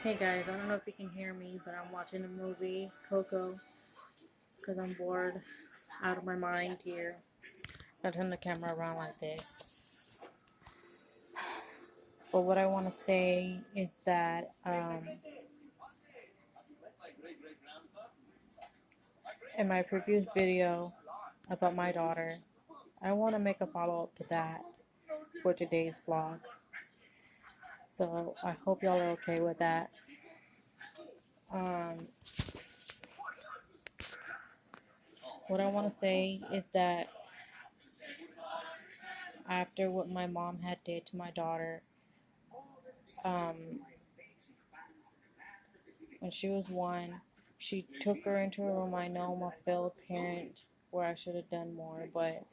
Hey guys, I don't know if you can hear me, but I'm watching a movie, Coco, because I'm bored out of my mind here. I turn the camera around like this. But what I want to say is that in my previous video about my daughter, I want to make a follow up to that for today's vlog. So I hope y'all are okay with that. Um, what I want to say is that after what my mom had did to my daughter, um, when she was one, she took her into a room. I know I'm a failed parent where I should have done more, but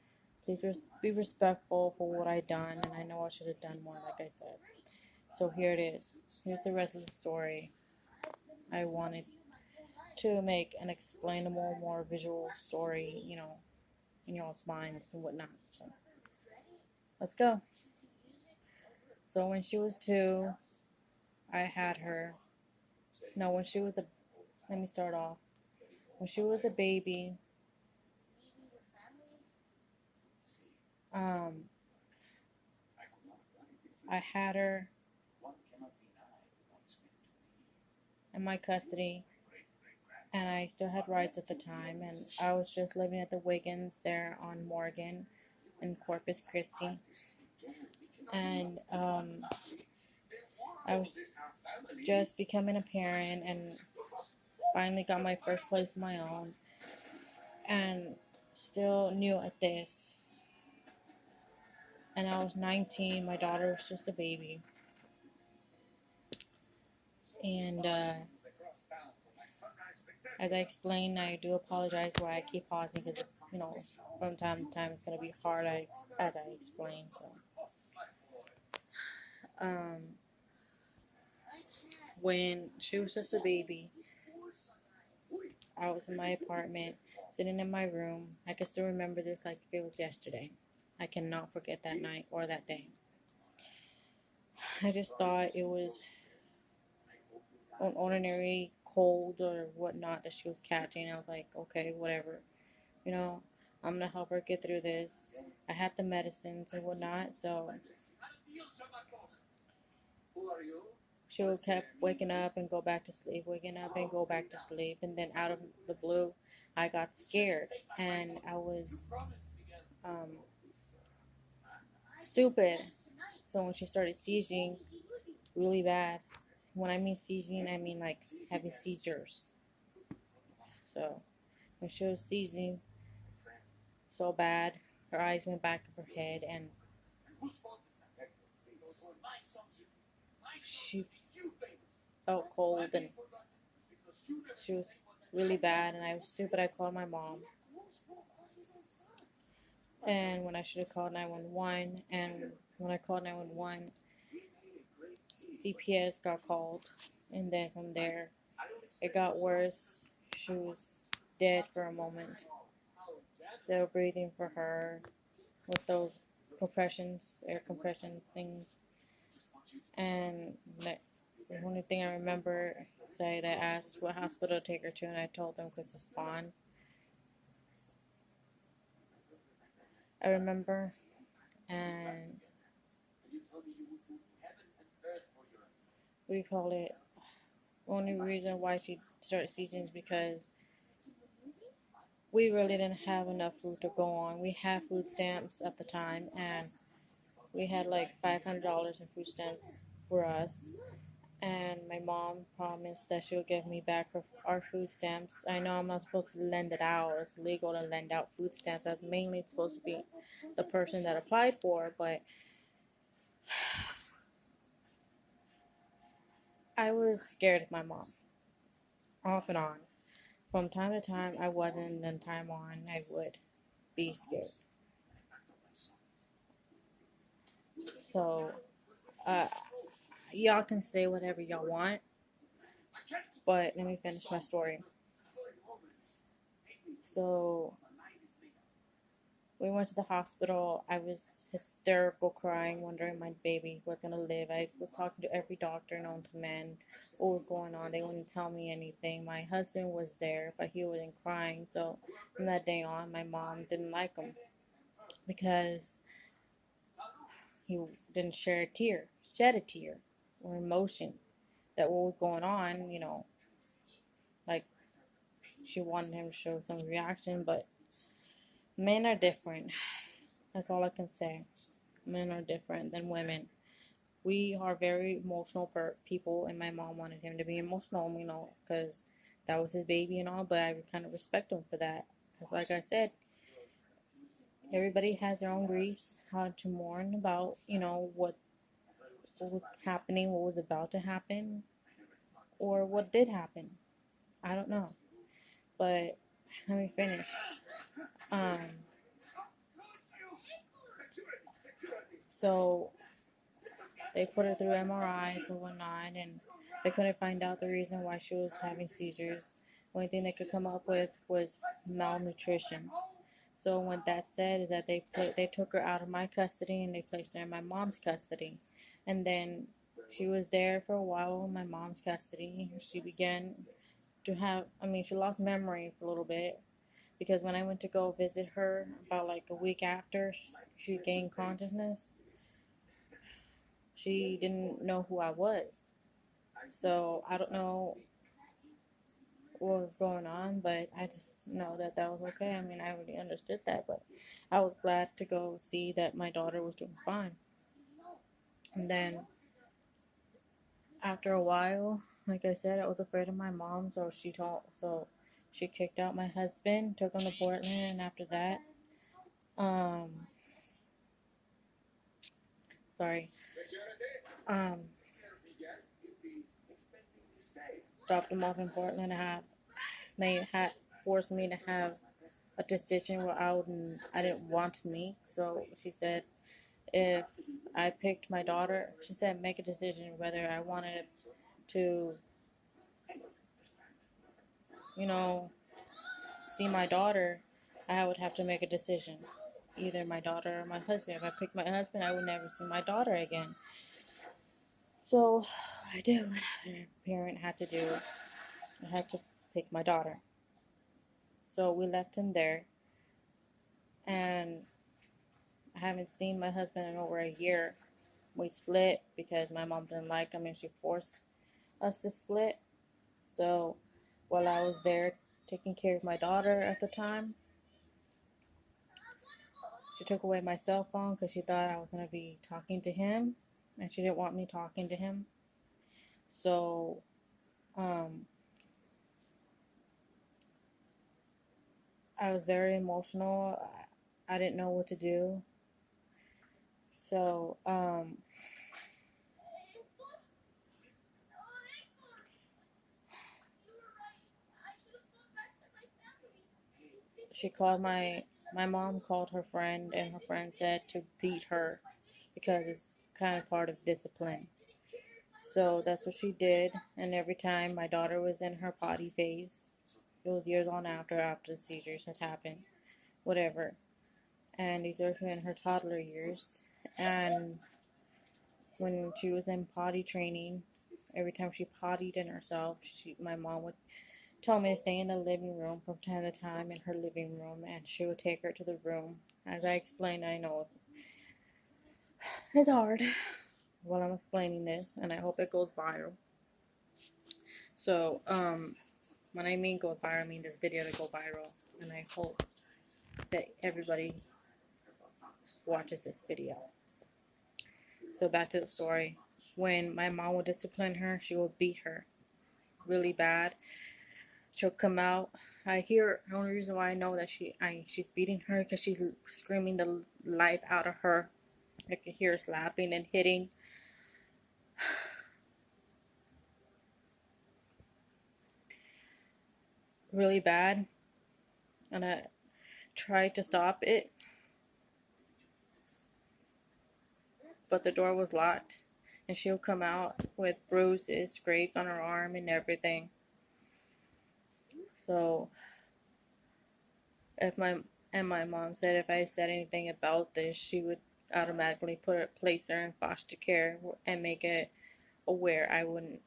please be respectful for what I done, and I know I should have done more, like I said. So here it is. Here's the rest of the story. I wanted to make an explainable, more visual story, in y'all's minds and whatnot. So let's go. So when she was 2, I had her. No, when she was a. Let me start off. When she was a baby, um, I had her in my custody, and I still had rights at the time, and I was just living at the Wiggins there on Morgan in Corpus Christi, and I was just becoming a parent and finally got my first place of my own, and still new at this, and I was 19, my daughter was just a baby, and as I explained, I do apologize why I keep pausing because it's, from time to time it's going to be hard as I explain. So, um, when she was just a baby, I was in my apartment, sitting in my room. I can still remember this like if it was yesterday. I cannot forget that night or that day. I just thought it was an ordinary cold or whatnot that she was catching. I was like, okay, whatever. You know, I'm gonna help her get through this. I had the medicines and whatnot, so she kept waking up and go back to sleep, waking up and go back to sleep, and then out of the blue, I got scared and I was um, stupid. So when she started seizing really bad, when I mean seizing, I mean like having seizures. So when she was seizing so bad, her eyes went back of her head and she felt cold and she was really bad, and I was stupid. I called my mom, and when I should have called 911, and when I called 911, CPS got called, and then from there it got worse. She was dead for a moment. They were breathing for her with those compressions, air compression things, and the only thing I remember is I asked what hospital to take her to, and I told them because it's Spawn. I remember, and what do you call it? Only reason why she started seizing is because we really didn't have enough food to go on. We had food stamps at the time, and we had like $500 in food stamps for us. And my mom promised that she'll give me back our food stamps. I know I'm not supposed to lend it out. It's illegal to lend out food stamps. That's mainly supposed to be the person that applied for, but I was scared of my mom, off and on. From time to time, I wasn't, then time on, I would be scared. So, uh, y'all can say whatever y'all want, but let me finish my story. So, We went to the hospital. I was hysterical, crying, wondering my baby was gonna live. I was talking to every doctor known to man, what was going on. They wouldn't tell me anything. My husband was there, but he wasn't crying. So from that day on, my mom didn't like him because he didn't shed a tear, or emotion that what was going on. Like she wanted him to show some reaction, but men are different. That's all I can say. Men are different than women. We are very emotional people, and my mom wanted him to be emotional, because that was his baby and all, but I kind of respect him for that. Because, like I said, everybody has their own griefs, how to mourn about, what was happening, what was about to happen, or what did happen. I don't know. But let me finish. Um, so they put her through MRIs and whatnot, and they couldn't find out the reason why she was having seizures. The only thing they could come up with was malnutrition. So what that said is that they took her out of my custody and they placed her in my mom's custody, and then she was there for a while in my mom's custody. She began to have, she lost memory for a little bit, because when I went to go visit her about like a week after she gained consciousness, she didn't know who I was. So I don't know what was going on, but I just know that that was okay. I already understood that, but I was glad to go see that my daughter was doing fine. And then after a while, like I said, I was afraid of my mom, so she kicked out my husband, took him to Portland, and after that, um, sorry, um, dropped him off in Portland. Had forced me to have a decision where I didn't want to make. So she said, if I picked my daughter, she said, make a decision whether I wanted to, see my daughter. I would have to make a decision, either my daughter or my husband. If I picked my husband, I would never see my daughter again. So I did what a parent had to do. I had to pick my daughter. So we left him there, and I haven't seen my husband in over a year. We split because my mom didn't like him and she forced us to split. So while I was there taking care of my daughter at the time, she took away my cell phone because she thought I was going to be talking to him, and she didn't want me talking to him. So I was very emotional. I didn't know what to do. So she called my mom called her friend, and her friend said to beat her because it's kind of part of discipline. So that's what she did, and every time my daughter was in her potty phase, it was years on after the seizures had happened, whatever. And these are in her toddler years, and when she was in potty training, every time she pottied in herself, my mom would tell me to stay in the living room from time to time, in her living room, and she would take her to the room. As I explained, I know it's hard while I'm explaining this, and I hope it goes viral. So, when I mean go viral, I mean this video to go viral, and I hope that everybody watches this video. So back to the story. When my mom would discipline her, she would beat her really bad. She'll come out. The only reason why I know that she's beating her because she's screaming the life out of her. I can hear her slapping and hitting. Really bad. And I tried to stop it, but the door was locked. And she'll come out with bruises, scraped on her arm and everything. So if And my mom said if I said anything about this, she would automatically place her in foster care and make it aware I wouldn't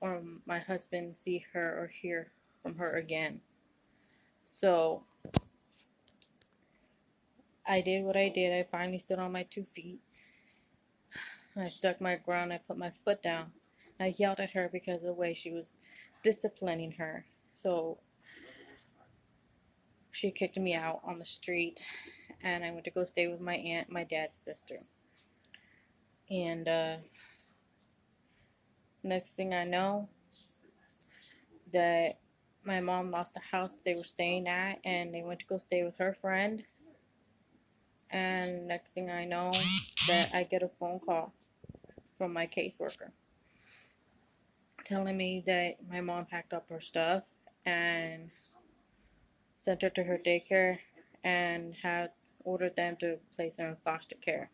or my husband see her or hear from her again. So I did what I did. I finally stood on my 2 feet. I stuck my ground. I put my foot down. I yelled at her because of the way she was disciplining her. So she kicked me out on the street, and I went to go stay with my aunt, my dad's sister. And next thing I know, that my mom lost the house they were staying at, and they went to go stay with her friend. And next thing I know, that I get a phone call from my caseworker telling me that my mom packed up her stuff and sent her to her daycare and had ordered them to place her in foster care.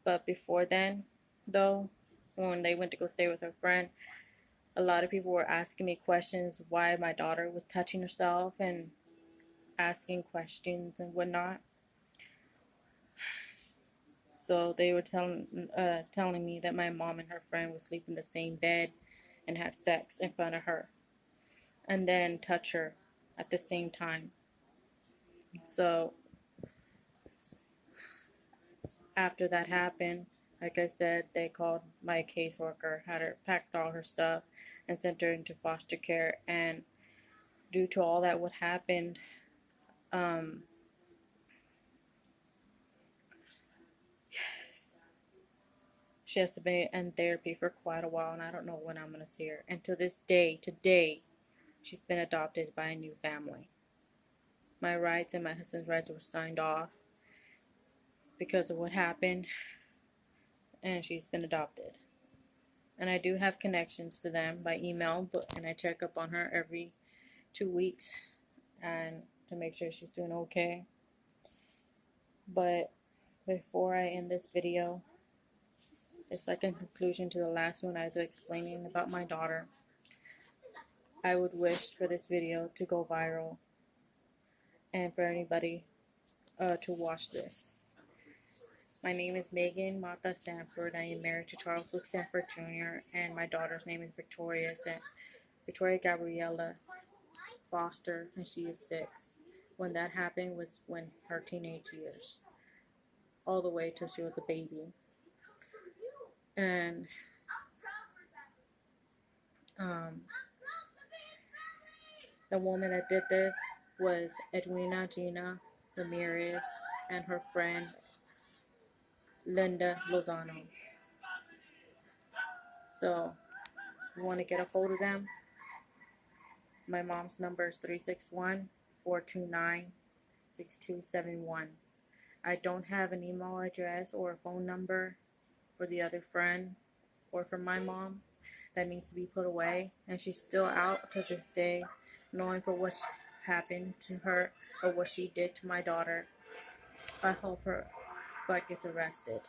But before then, though, when they went to go stay with her friend, a lot of people were asking me questions why my daughter was touching herself and asking questions and whatnot. So they were telling me that my mom and her friend would sleep in the same bed and have sex in front of her and then touch her at the same time. So after that happened, like I said, they called my caseworker, had her packed all her stuff, and sent her into foster care. And due to all that what happened, she has to be in therapy for quite a while, and I don't know when I'm gonna see her. And to this day, today, she's been adopted by a new family. My rights and my husband's rights were signed off because of what happened, and she's been adopted. And I do have connections to them by email, and I check up on her every 2 weeks and to make sure she's doing okay. But before I end this video, it's like a conclusion to the last one I was explaining about my daughter. I would wish for this video to go viral and for anybody to watch this. My name is Megan Mata Sanford. I am married to Charles Luke Sanford Jr. and my daughter's name is Victoria Gabriella Foster, and she is 6. When that happened was when her teenage years, all the way till she was a baby. And the woman that did this was Edwina Gina Ramirez and her friend Linda Lozano. So, you want to get a hold of them? My mom's number is 361-429-6271. I don't have an email address or a phone number for the other friend or for my mom. That needs to be put away, and she's still out to this day, knowing for what happened to her or what she did to my daughter. I hope her butt gets arrested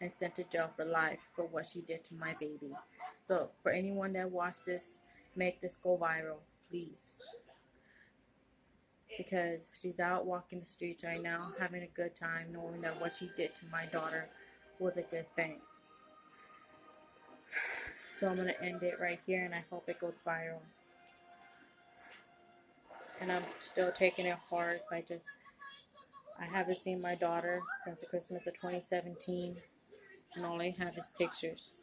and sent to jail for life for what she did to my baby. So for anyone that watched this, make this go viral, please, because she's out walking the streets right now having a good time, knowing that what she did to my daughter was a good thing. So I'm going to end it right here, and I hope it goes viral. And I'm still taking it hard by I haven't seen my daughter since the Christmas of 2017, and all I have is pictures.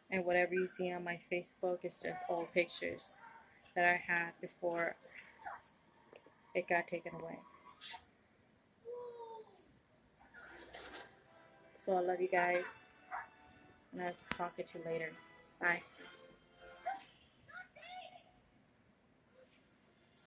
And whatever you see on my Facebook is just old pictures that I had before it got taken away. So I love you guys, and I'll talk to you later. Bye.